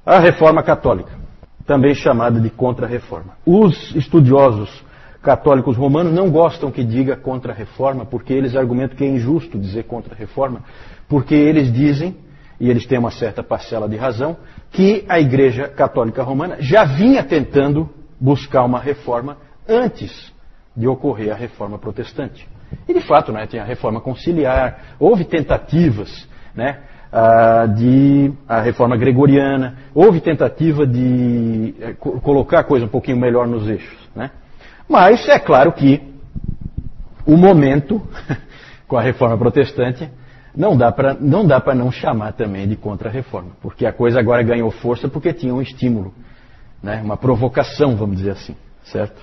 A Reforma Católica, também chamada de Contra-Reforma. Os estudiosos católicos romanos não gostam que diga Contra-Reforma, porque eles argumentam que é injusto dizer Contra-Reforma, porque eles dizem, e eles têm uma certa parcela de razão, que a Igreja Católica Romana já vinha tentando buscar uma reforma antes de ocorrer a Reforma Protestante. E de fato, né, tem a Reforma Conciliar, houve tentativas, né, de a Reforma Gregoriana, houve tentativa de colocar a coisa um pouquinho melhor nos eixos, né? Mas é claro que o momento com a Reforma Protestante não dá para não chamar também de Contra-Reforma, porque a coisa agora ganhou força porque tinha um estímulo, né, uma provocação, vamos dizer assim, certo?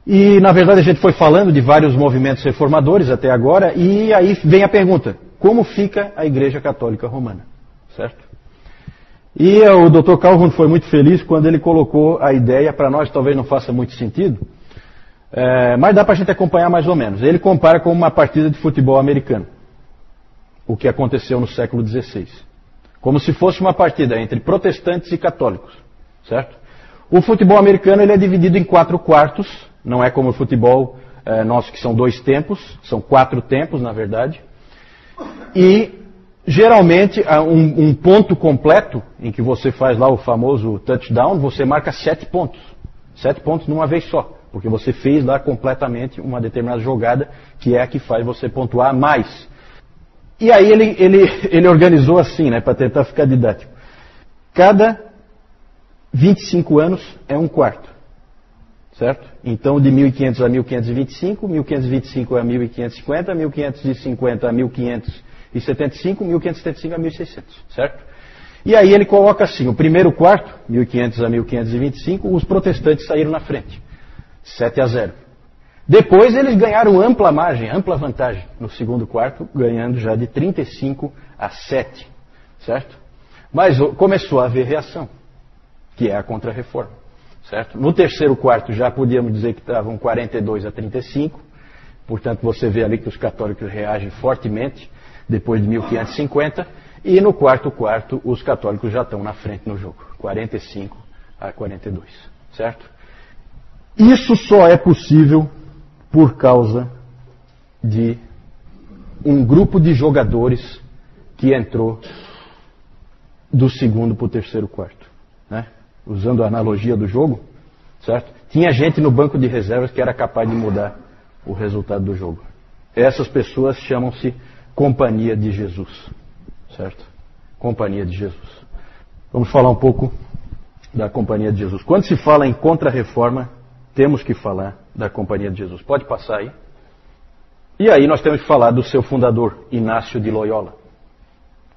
E na verdade a gente foi falando de vários movimentos reformadores até agora, e aí vem a pergunta: como fica a Igreja Católica Romana? Certo? E o Dr. Calhoun foi muito feliz quando ele colocou a ideia, para nós talvez não faça muito sentido, mas dá para a gente acompanhar mais ou menos. Ele compara com uma partida de futebol americano, o que aconteceu no século XVI. Como se fosse uma partida entre protestantes e católicos. Certo? O futebol americano ele é dividido em 4 quartos, não é como o futebol nosso que são 2 tempos, são 4 tempos na verdade. E geralmente um ponto completo, em que você faz lá o famoso touchdown, você marca 7 pontos. 7 pontos numa vez só, porque você fez lá completamente uma determinada jogada, que é a que faz você pontuar mais. E aí ele organizou assim, né, para tentar ficar didático. Cada 25 anos é um quarto. Certo? Então, de 1500 a 1525, 1525 a 1550, 1550 a 1575, 1575 a 1600. Certo? E aí ele coloca assim, o primeiro quarto, 1500 a 1525, os protestantes saíram na frente. 7-0. Depois eles ganharam ampla margem, ampla vantagem no segundo quarto, ganhando já de 35-7. Certo? Mas começou a haver reação, que é a Contra-Reforma. Certo? No terceiro quarto já podíamos dizer que estavam 42-35, portanto você vê ali que os católicos reagem fortemente depois de 1550, e no quarto quarto os católicos já estão na frente no jogo, 45-42, certo? Isso só é possível por causa de um grupo de jogadores que entrou do segundo para o terceiro quarto, né? Usando a analogia do jogo, certo? Tinha gente no banco de reservas que era capaz de mudar o resultado do jogo. Essas pessoas chamam-se Companhia de Jesus, certo? Companhia de Jesus. Vamos falar um pouco da Companhia de Jesus. Quando se fala em Contra-Reforma, temos que falar da Companhia de Jesus. Pode passar aí. E aí nós temos que falar do seu fundador, Inácio de Loyola.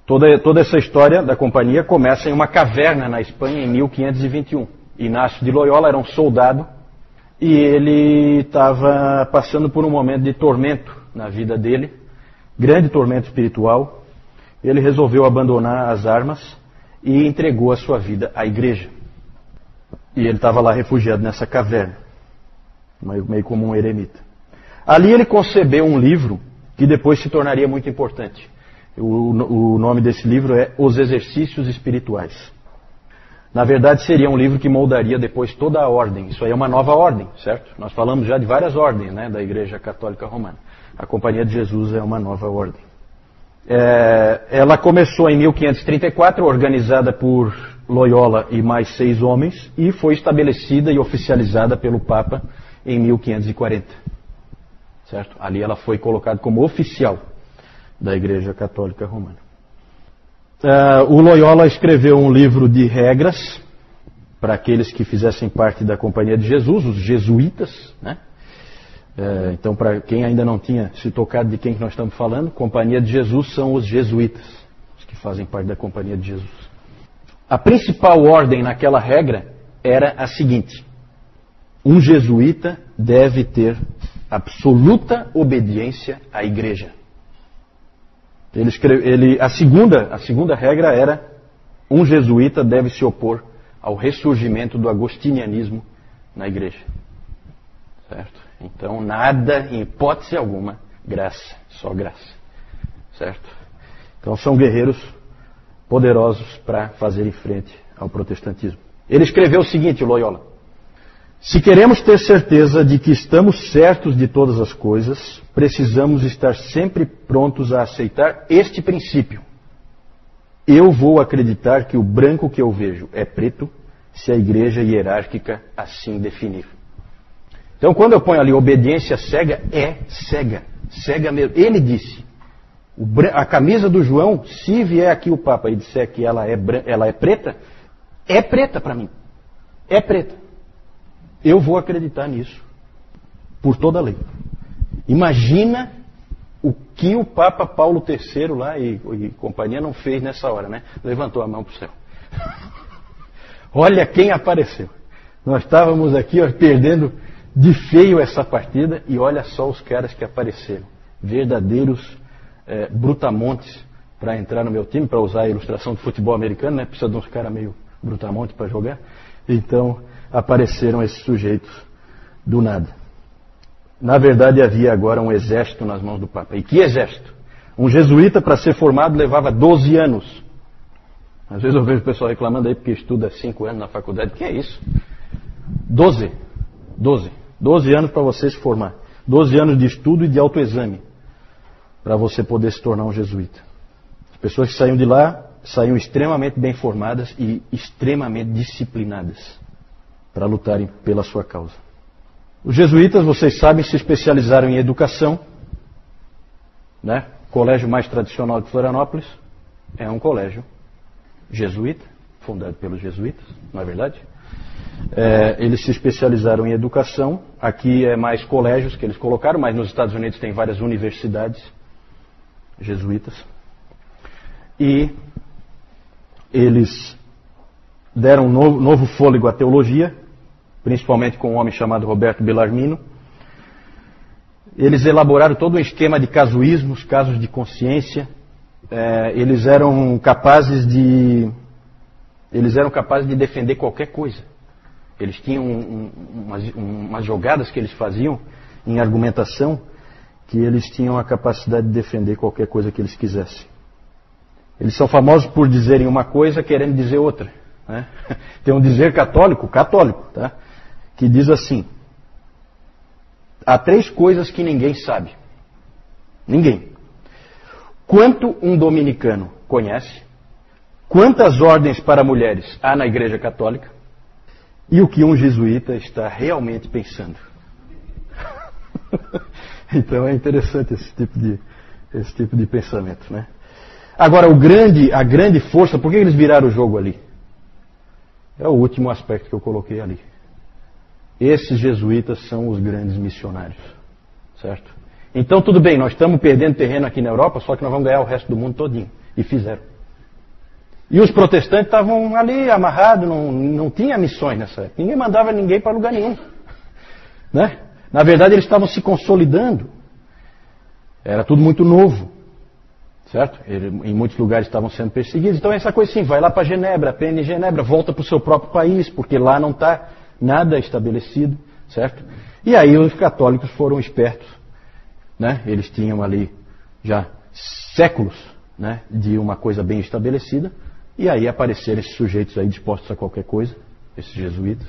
Toda essa história da companhia começa em uma caverna na Espanha em 1521. Inácio de Loyola era um soldado e ele estava passando por um momento de tormento na vida dele, grande tormento espiritual. Ele resolveu abandonar as armas e entregou a sua vida à igreja. E ele estava lá refugiado nessa caverna, meio como um eremita. Ali ele concebeu um livro que depois se tornaria muito importante. O nome desse livro é Os Exercícios Espirituais. Na verdade, seria um livro que moldaria depois toda a ordem. Isso aí é uma nova ordem, certo? Nós falamos já de várias ordens, né, da Igreja Católica Romana. A Companhia de Jesus é uma nova ordem. Ela começou em 1534, organizada por Loyola e mais 6 homens, e foi estabelecida e oficializada pelo Papa em 1540. Certo? Ali ela foi colocada como oficial da Igreja Católica Romana. O Loyola escreveu um livro de regras para aqueles que fizessem parte da Companhia de Jesus, os jesuítas, né? Então, para quem ainda não tinha se tocado de quem que nós estamos falando, Companhia de Jesus são os jesuítas, os que fazem parte da Companhia de Jesus. A principal ordem naquela regra era a seguinte: um jesuíta deve ter absoluta obediência à igreja. A segunda regra era: um jesuíta deve se opor ao ressurgimento do agostinianismo na igreja. Certo? Então, nada, em hipótese alguma, graça, só graça. Certo? Então, são guerreiros poderosos para fazer em frente ao protestantismo. Ele escreveu o seguinte, Loyola: se queremos ter certeza de que estamos certos de todas as coisas, precisamos estar sempre prontos a aceitar este princípio. Eu vou acreditar que o branco que eu vejo é preto, se a igreja hierárquica assim definir. Então, quando eu ponho ali obediência cega, é cega. Cega mesmo. Ele disse, a camisa do João, se vier aqui o Papa e disser que ela é preta para mim. É preta. Eu vou acreditar nisso, por toda a lei. Imagina o que o Papa Paulo III lá e companhia não fez nessa hora, né? Levantou a mão para o céu. Olha quem apareceu. Nós estávamos aqui perdendo de feio essa partida e olha só os caras que apareceram. Verdadeiros brutamontes para entrar no meu time, para usar a ilustração do futebol americano, né? Precisa de uns caras meio brutamontes para jogar. Então apareceram esses sujeitos do nada. Na verdade havia agora um exército nas mãos do Papa. E que exército? Um jesuíta para ser formado levava 12 anos. Às vezes eu vejo o pessoal reclamando aí porque estuda 5 anos na faculdade. Que é isso? 12 anos para você se formar. 12 anos de estudo e de autoexame para você poder se tornar um jesuíta. As pessoas que saíam de lá saíam extremamente bem formadas e extremamente disciplinadas para lutarem pela sua causa. Os jesuítas, vocês sabem, se especializaram em educação, né? O colégio mais tradicional de Florianópolis é um colégio jesuíta, fundado pelos jesuítas, não é verdade? Eles se especializaram em educação. Aqui é mais colégios que eles colocaram, mas nos Estados Unidos tem várias universidades jesuítas. E eles deram um novo fôlego à teologia, principalmente com um homem chamado Roberto Bellarmino. Eles elaboraram todo um esquema de casuísmos, casos de consciência. Eles eram capazes de defender qualquer coisa. Eles tinham umas jogadas que eles faziam em argumentação que eles tinham a capacidade de defender qualquer coisa que eles quisessem. Eles são famosos por dizerem uma coisa querendo dizer outra, né? Tem um dizer católico, tá? Que diz assim: há 3 coisas que ninguém sabe. Ninguém. Quanto um dominicano conhece, quantas ordens para mulheres há na Igreja Católica e o que um jesuíta está realmente pensando. Então é interessante esse tipo de pensamento, né? Agora, a grande força, por que eles viraram o jogo ali? É o último aspecto que eu coloquei ali. Esses jesuítas são os grandes missionários, certo? Então tudo bem, nós estamos perdendo terreno aqui na Europa, só que nós vamos ganhar o resto do mundo todinho. E fizeram. E os protestantes estavam ali amarrados, não tinha missões nessa época. Ninguém mandava ninguém para lugar nenhum, né? Na verdade eles estavam se consolidando. Era tudo muito novo, certo? Em muitos lugares estavam sendo perseguidos. Então essa coisa assim, vai lá para Genebra, aprende em Genebra, volta para o seu próprio país, porque lá não está nada estabelecido, certo? E aí os católicos foram espertos, né? Eles tinham ali já séculos, né, de uma coisa bem estabelecida, e aí apareceram esses sujeitos aí dispostos a qualquer coisa, esses jesuítas,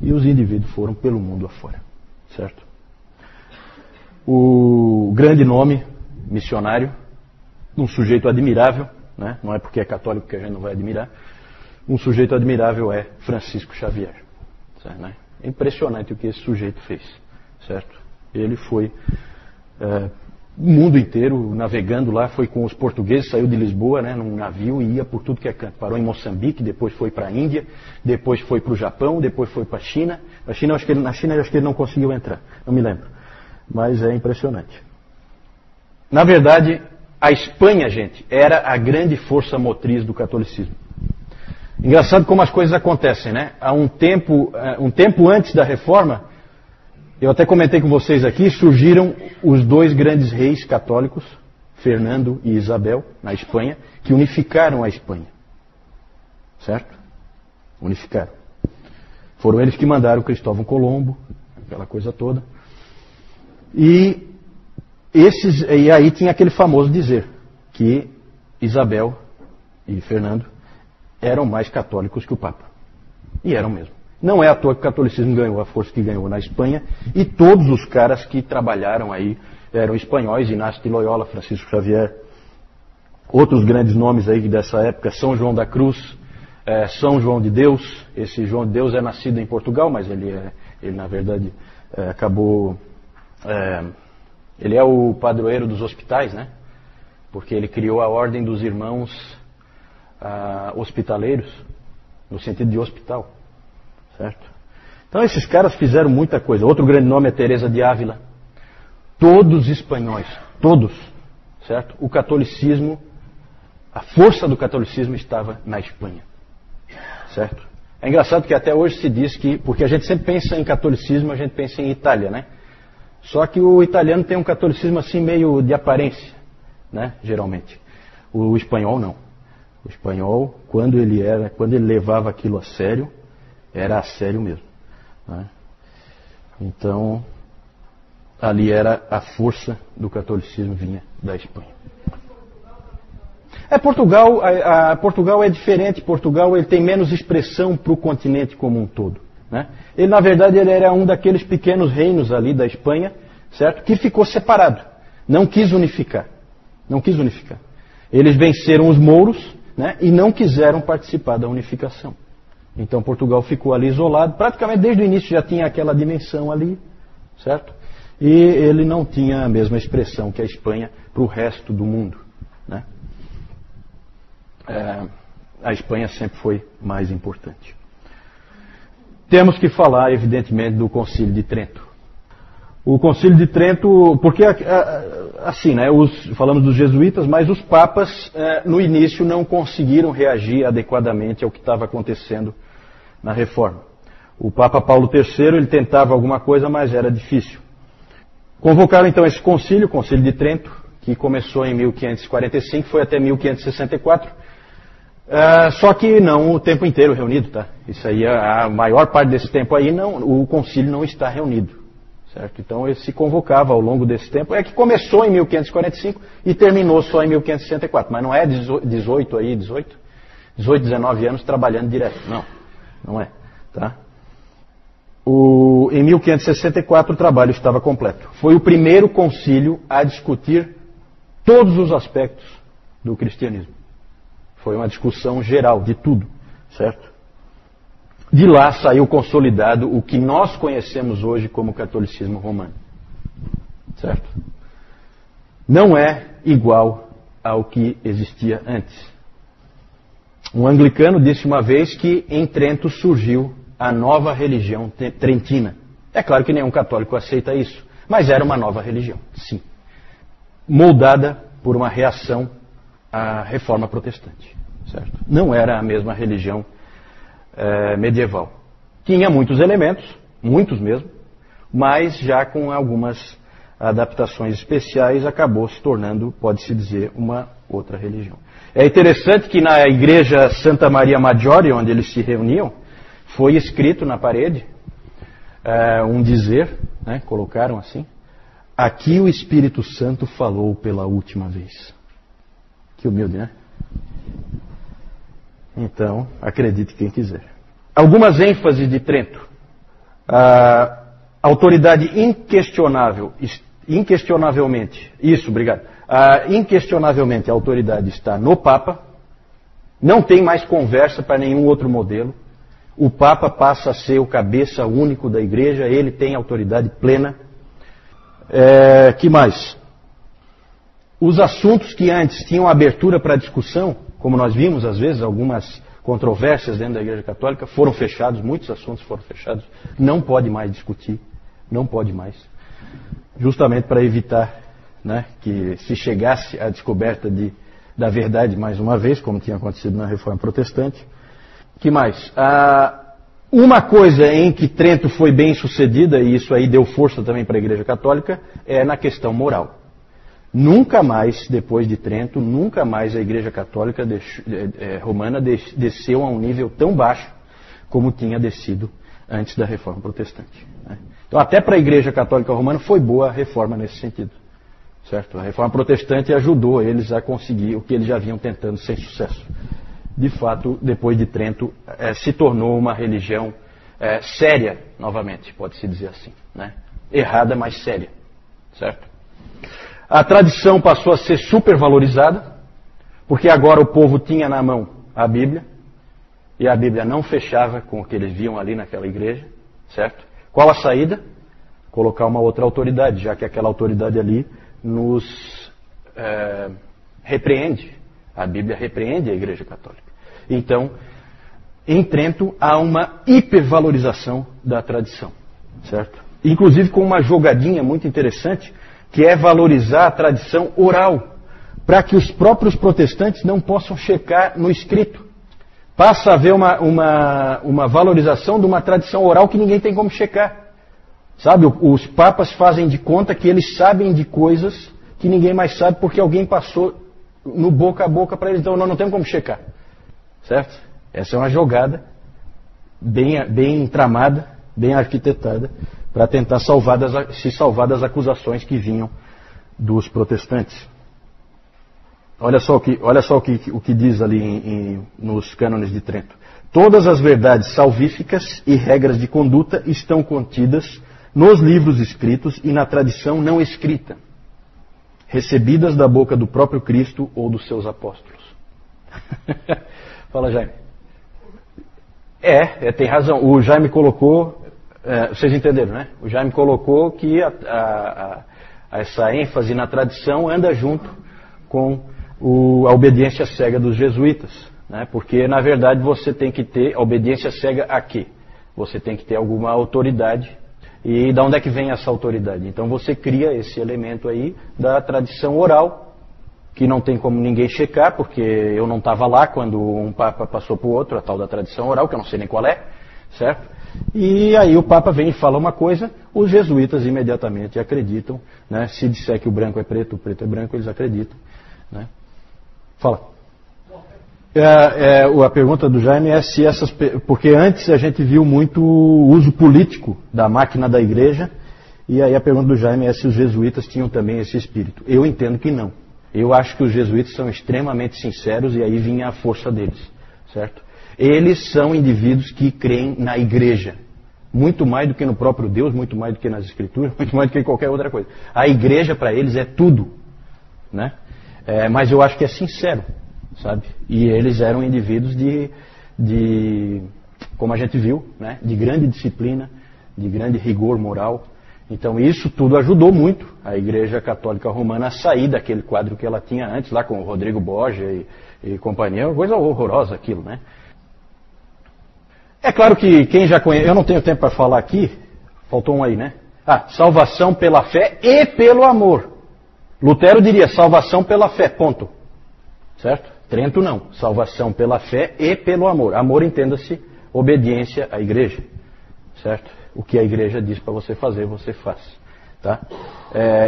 e os indivíduos foram pelo mundo afora, certo? O grande nome missionário, um sujeito admirável, né? Não é porque é católico que a gente não vai admirar, um sujeito admirável é Francisco Xavier, certo, né? É impressionante o que esse sujeito fez, certo? Ele foi o mundo inteiro navegando lá, foi com os portugueses, saiu de Lisboa, né, num navio e ia por tudo que é canto. Parou em Moçambique, depois foi para a Índia, depois foi para o Japão, depois foi para a China. Na China eu acho que ele não conseguiu entrar, não me lembro. Mas é impressionante. Na verdade, a Espanha, gente, era a grande força motriz do catolicismo. Engraçado como as coisas acontecem, né? Há um tempo antes da Reforma, eu até comentei com vocês aqui, surgiram os 2 grandes reis católicos, Fernando e Isabel, na Espanha, que unificaram a Espanha. Certo? Unificaram. Foram eles que mandaram Cristóvão Colombo, aquela coisa toda. E aí tinha aquele famoso dizer que Isabel e Fernando eram mais católicos que o Papa. E eram mesmo. Não é à toa que o catolicismo ganhou a força que ganhou na Espanha, e todos os caras que trabalharam aí eram espanhóis, Inácio de Loyola, Francisco Xavier, outros grandes nomes aí dessa época, São João da Cruz, São João de Deus. Esse João de Deus é nascido em Portugal, mas ele na verdade acabou... ele é o padroeiro dos hospitais, né? Porque ele criou a Ordem dos Irmãos Hospitaleiros, no sentido de hospital, certo? Então esses caras fizeram muita coisa. Outro grande nome é Teresa de Ávila. Todos espanhóis, todos, certo? O catolicismo, a força do catolicismo estava na Espanha, certo? É engraçado que até hoje se diz que, porque a gente sempre pensa em catolicismo, a gente pensa em Itália, né? Só que o italiano tem um catolicismo assim meio de aparência, né? Geralmente. O espanhol não. O espanhol, quando ele levava aquilo a sério, era a sério mesmo, né? Então, ali era a força do catolicismo, vinha da Espanha. Portugal é diferente. Portugal ele tem menos expressão para o continente como um todo, né? Ele, na verdade, ele era um daqueles pequenos reinos ali da Espanha, certo? Que ficou separado. Não quis unificar. Não quis unificar. Eles venceram os mouros, né? E não quiseram participar da unificação. Então Portugal ficou ali isolado. Praticamente desde o início já tinha aquela dimensão ali, certo? E ele não tinha a mesma expressão que a Espanha para o resto do mundo, né? A Espanha sempre foi mais importante. Temos que falar, evidentemente, do Concílio de Trento. O Concílio de Trento, porque assim, né, falamos dos jesuítas, mas os papas no início não conseguiram reagir adequadamente ao que estava acontecendo na Reforma. O Papa Paulo III, ele tentava alguma coisa, mas era difícil. Convocaram então esse concílio, o Concílio de Trento, que começou em 1545, foi até 1564. Só que não o tempo inteiro reunido, tá? Isso aí, a maior parte desse tempo aí, o concílio não está reunido, certo? Então ele se convocava ao longo desse tempo. É que começou em 1545 e terminou só em 1564, mas não é 18, 19 anos trabalhando direto. Não é, tá? Em 1564 o trabalho estava completo. Foi o primeiro concílio a discutir todos os aspectos do cristianismo. Foi uma discussão geral de tudo, certo? De lá saiu consolidado o que nós conhecemos hoje como catolicismo romano, certo? Não é igual ao que existia antes. Um anglicano disse uma vez que em Trento surgiu a nova religião trentina. É claro que nenhum católico aceita isso, mas era uma nova religião, sim. Moldada por uma reação à reforma protestante, certo? Não era a mesma religião medieval. Tinha muitos elementos, muitos mesmo, mas já com algumas adaptações especiais acabou se tornando, pode-se dizer, uma outra religião. É interessante que na igreja Santa Maria Maggiore, onde eles se reuniam, foi escrito na parede um dizer, né, colocaram assim: aqui o Espírito Santo falou pela última vez. Que humilde, né? Então, acredite quem quiser. Algumas ênfases de Trento. Autoridade inquestionavelmente, inquestionavelmente a autoridade está no Papa. Não tem mais conversa para nenhum outro modelo. O Papa passa a ser o cabeça único da igreja, ele tem autoridade plena. Que mais? Os assuntos que antes tinham abertura para discussão, como nós vimos às vezes, algumas controvérsias dentro da Igreja Católica, foram fechados, muitos assuntos foram fechados. Não pode mais discutir, não pode mais. Justamente para evitar, né, que se chegasse à descoberta da verdade mais uma vez, como tinha acontecido na Reforma Protestante. Que mais? Uma coisa em que Trento foi bem sucedida, e isso aí deu força também para a Igreja Católica, é na questão moral. Nunca mais, depois de Trento, nunca mais a Igreja Católica Romana desceu a um nível tão baixo como tinha descido antes da Reforma Protestante, né? Então, até para a Igreja Católica Romana foi boa a reforma nesse sentido, certo? A Reforma Protestante ajudou eles a conseguir o que eles já vinham tentando sem sucesso, de fato, depois de Trento, se tornou uma religião séria, novamente, pode-se dizer assim, né? Errada, mas séria, certo? A tradição passou a ser supervalorizada, porque agora o povo tinha na mão a Bíblia, e a Bíblia não fechava com o que eles viam ali naquela igreja, certo? Qual a saída? Colocar uma outra autoridade, já que aquela autoridade ali nos repreende. A Bíblia repreende a Igreja Católica. Então, em Trento há uma hipervalorização da tradição, certo? Inclusive com uma jogadinha muito interessante, que é valorizar a tradição oral, para que os próprios protestantes não possam checar no escrito. Passa a haver uma valorização de uma tradição oral que ninguém tem como checar. Sabe, os papas fazem de conta que eles sabem de coisas que ninguém mais sabe porque alguém passou no boca a boca para eles. Então nós não temos como checar. Certo? Essa é uma bem tramada, bem arquitetada, para tentar se salvar das acusações que vinham dos protestantes. Olha só o que diz ali nos cânones de Trento. Todas as verdades salvíficas e regras de conduta estão contidas nos livros escritos e na tradição não escrita, recebidas da boca do próprio Cristo ou dos seus apóstolos. Fala, Jaime. Tem razão. O Jaime colocou, vocês entenderam, né? O Jaime colocou que essa ênfase na tradição anda junto com a obediência cega dos jesuítas, né? Porque, na verdade, você tem que ter a obediência cega a quê? Você tem que ter alguma autoridade. E de onde é que vem essa autoridade? Então você cria esse elemento aí da tradição oral, que não tem como ninguém checar, porque eu não estava lá quando um papa passou para o outro, a tal da tradição oral, que eu não sei nem qual é, certo? E aí o papa vem e fala uma coisa, os jesuítas imediatamente acreditam, né? Se disser que o branco é preto, o preto é branco, eles acreditam, né? Fala. A pergunta do Jaime é se porque antes a gente viu muito uso político da máquina da igreja, e aí a pergunta do Jaime é se os jesuítas tinham também esse espírito. Eu entendo que não. Eu acho que os jesuítas são extremamente sinceros e aí vinha a força deles, certo? Eles são indivíduos que creem na igreja, muito mais do que no próprio Deus, muito mais do que nas escrituras, muito mais do que em qualquer outra coisa. A igreja para eles é tudo, né? Mas eu acho que é sincero. Sabe? E eles eram indivíduos como a gente viu, né? De grande disciplina, de grande rigor moral. Então isso tudo ajudou muito a Igreja Católica Romana a sair daquele quadro que ela tinha antes, lá com o Rodrigo Borgia e companhia. Uma coisa horrorosa aquilo, né? É claro que quem já conhece, eu não tenho tempo para falar aqui, faltou um aí, né? Salvação pela fé e pelo amor. Lutero diria salvação pela fé, ponto. Certo? Trento não. Salvação pela fé e pelo amor. Amor, entenda-se, obediência à igreja. Certo? O que a igreja diz para você fazer, você faz. Tá?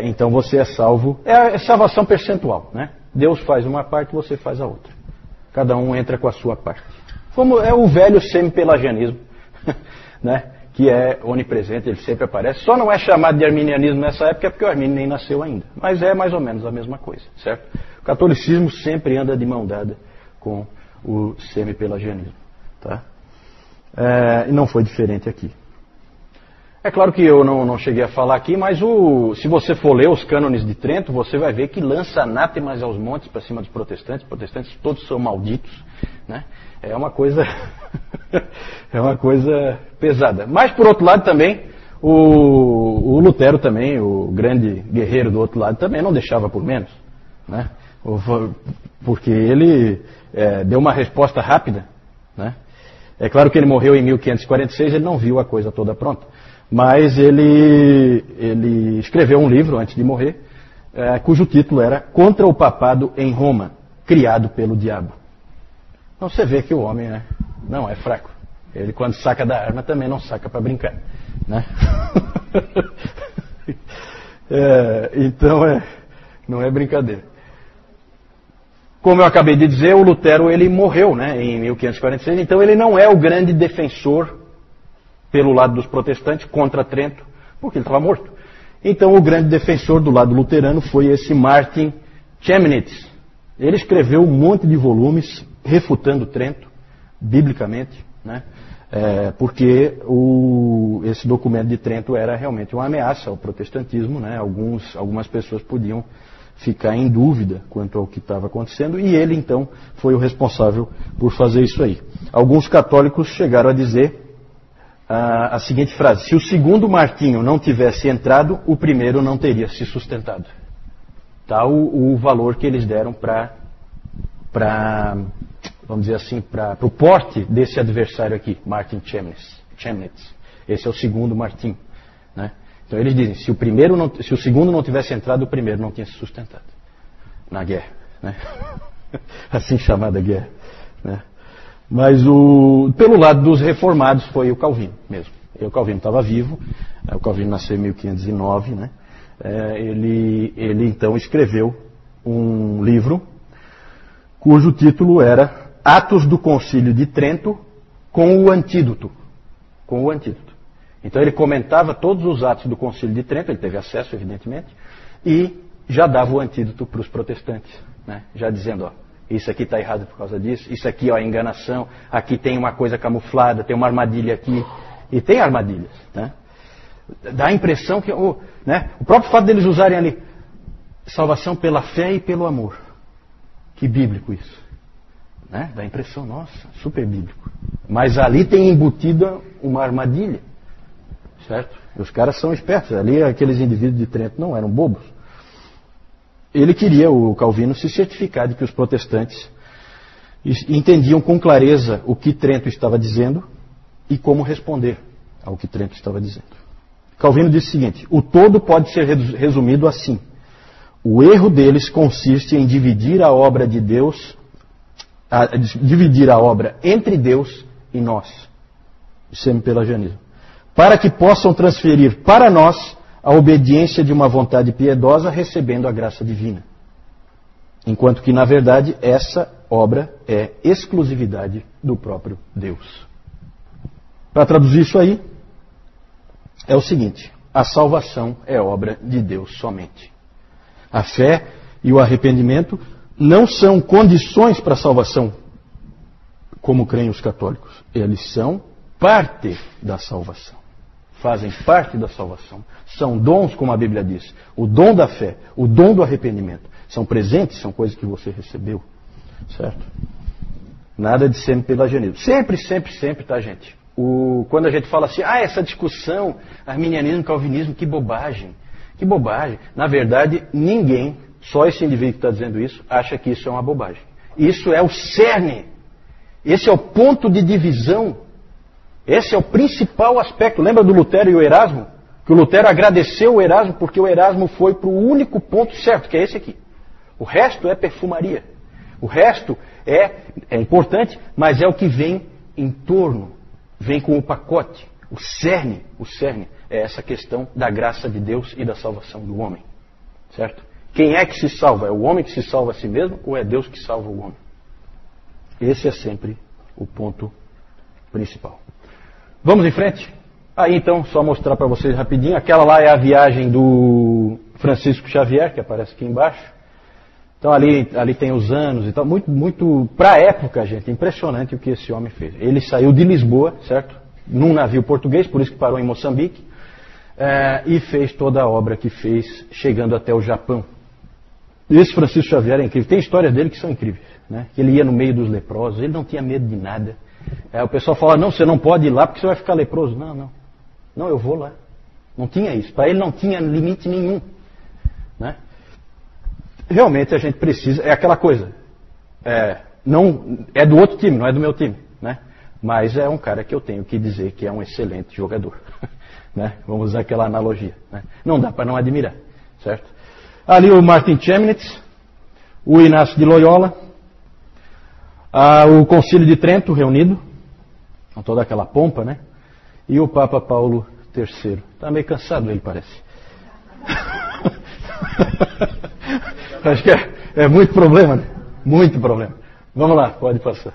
Então você é salvo. É salvação percentual, né? Deus faz uma parte, você faz a outra. Cada um entra com a sua parte. É o velho semi-pelagianismo, né? Que é onipresente, ele sempre aparece. Só não é chamado de arminianismo nessa época porque o Armínio nem nasceu ainda. Mas é mais ou menos a mesma coisa, certo? O catolicismo sempre anda de mão dada com o semi-pelagianismo, tá? E não foi diferente aqui. É claro que eu não cheguei a falar aqui, mas se você for ler os cânones de Trento, você vai ver que lança anátemas aos montes para cima dos protestantes. Os protestantes todos são malditos, né? É uma coisa pesada. Mas por outro lado também, o Lutero também, o grande guerreiro do outro lado também não deixava por menos, né? Porque ele deu uma resposta rápida, né? É claro que ele morreu em 1546, ele não viu a coisa toda pronta. Mas ele escreveu um livro antes de morrer, cujo título era Contra o Papado em Roma, criado pelo diabo. Então você vê que o homem não é fraco. Ele quando saca da arma também não saca para brincar, né? Então não é brincadeira. Como eu acabei de dizer, o Lutero ele morreu, né, em 1546, então ele não é o grande defensor pelo lado dos protestantes contra Trento, porque ele estava morto. Então o grande defensor do lado luterano foi esse Martin Chemnitz. Ele escreveu um monte de volumes refutando Trento, biblicamente, né? Porque esse documento de Trento era realmente uma ameaça ao protestantismo, né? Algumas pessoas podiam ficar em dúvida quanto ao que estava acontecendo, e ele então foi o responsável por fazer isso aí. Alguns católicos chegaram a dizer a seguinte frase: se o segundo Martinho não tivesse entrado, o primeiro não teria se sustentado. Tal o valor que eles deram para vamos dizer assim, para o porte desse adversário aqui, Martin Chemnitz. Esse é o segundo Martinho, né? Então eles dizem, se o segundo não tivesse entrado, o primeiro não tinha se sustentado na guerra, né? Assim chamada guerra, né? Mas pelo lado dos reformados foi o Calvino mesmo. O Calvino estava vivo, o Calvino nasceu em 1509, né? Ele então escreveu um livro cujo título era Atos do Concílio de Trento com o Antídoto. Com o Antídoto. Então ele comentava todos os atos do Concílio de Trento, ele teve acesso, evidentemente, e já dava o antídoto para os protestantes, né? Já dizendo, ó, isso aqui está errado por causa disso, isso aqui ó, é enganação, aqui tem uma coisa camuflada, tem uma armadilha aqui, e tem armadilhas, né? Dá a impressão que né, o próprio fato deles usarem ali salvação pela fé e pelo amor. Que bíblico isso, né? Dá a impressão, nossa, super bíblico. Mas ali tem embutida uma armadilha, certo? Os caras são espertos. Ali aqueles indivíduos de Trento não eram bobos. Ele queria, o Calvino, se certificar de que os protestantes entendiam com clareza o que Trento estava dizendo e como responder ao que Trento estava dizendo. Calvino disse o seguinte: o todo pode ser resumido assim. O erro deles consiste em dividir a obra de Deus, dividir a obra entre Deus e nós, semi-pelagianismo, para que possam transferir para nós a obediência de uma vontade piedosa, recebendo a graça divina. Enquanto que, na verdade, essa obra é exclusividade do próprio Deus. Para traduzir isso aí, é o seguinte: a salvação é obra de Deus somente. A fé e o arrependimento não são condições para a salvação, como creem os católicos. Eles são parte da salvação. Fazem parte da salvação. São dons, como a Bíblia diz. O dom da fé, o dom do arrependimento. São presentes, são coisas que você recebeu. Certo? Nada de semi-pelagianismo. Sempre, sempre, sempre, tá, gente? Quando a gente fala assim, essa discussão, arminianismo, calvinismo, que bobagem. Que bobagem. Na verdade, ninguém, só esse indivíduo que está dizendo isso, acha que isso é uma bobagem. Isso é o cerne. Esse é o ponto de divisão. Esse é o principal aspecto. Lembra do Lutero e o Erasmo? Que o Lutero agradeceu o Erasmo porque o Erasmo foi para o único ponto certo, que é esse aqui. O resto é perfumaria. O resto é importante, mas é o que vem em torno. Vem com o pacote. O cerne é essa questão da graça de Deus e da salvação do homem. Certo? Quem é que se salva? É o homem que se salva a si mesmo ou é Deus que salva o homem? Esse é sempre o ponto principal. Vamos em frente? Aí então, só mostrar para vocês rapidinho. Aquela lá é a viagem do Francisco Xavier, que aparece aqui embaixo. Então ali tem os anos e tal. Muito para a época, gente, impressionante o que esse homem fez. Ele saiu de Lisboa, certo? Num navio português, por isso que parou em Moçambique. E fez toda a obra que fez, chegando até o Japão. Esse Francisco Xavier é incrível. Tem histórias dele que são incríveis, né? Ele ia no meio dos leprosos, ele não tinha medo de nada. O pessoal fala, não, você não pode ir lá porque você vai ficar leproso. Não, eu vou lá. Não tinha isso. Para ele não tinha limite nenhum, né? Realmente a gente precisa, é aquela coisa, não é do outro time, não é do meu time, né? Mas é um cara que eu tenho que dizer que é um excelente jogador, né? Vamos usar aquela analogia, né? Não dá para não admirar, certo? Ali o Martin Chemnitz, o Inácio de Loyola, o Concílio de Trento reunido, com toda aquela pompa, né? E o Papa Paulo III. Está meio cansado ele, parece. Acho que é muito problema, né? Muito problema. Vamos lá, pode passar.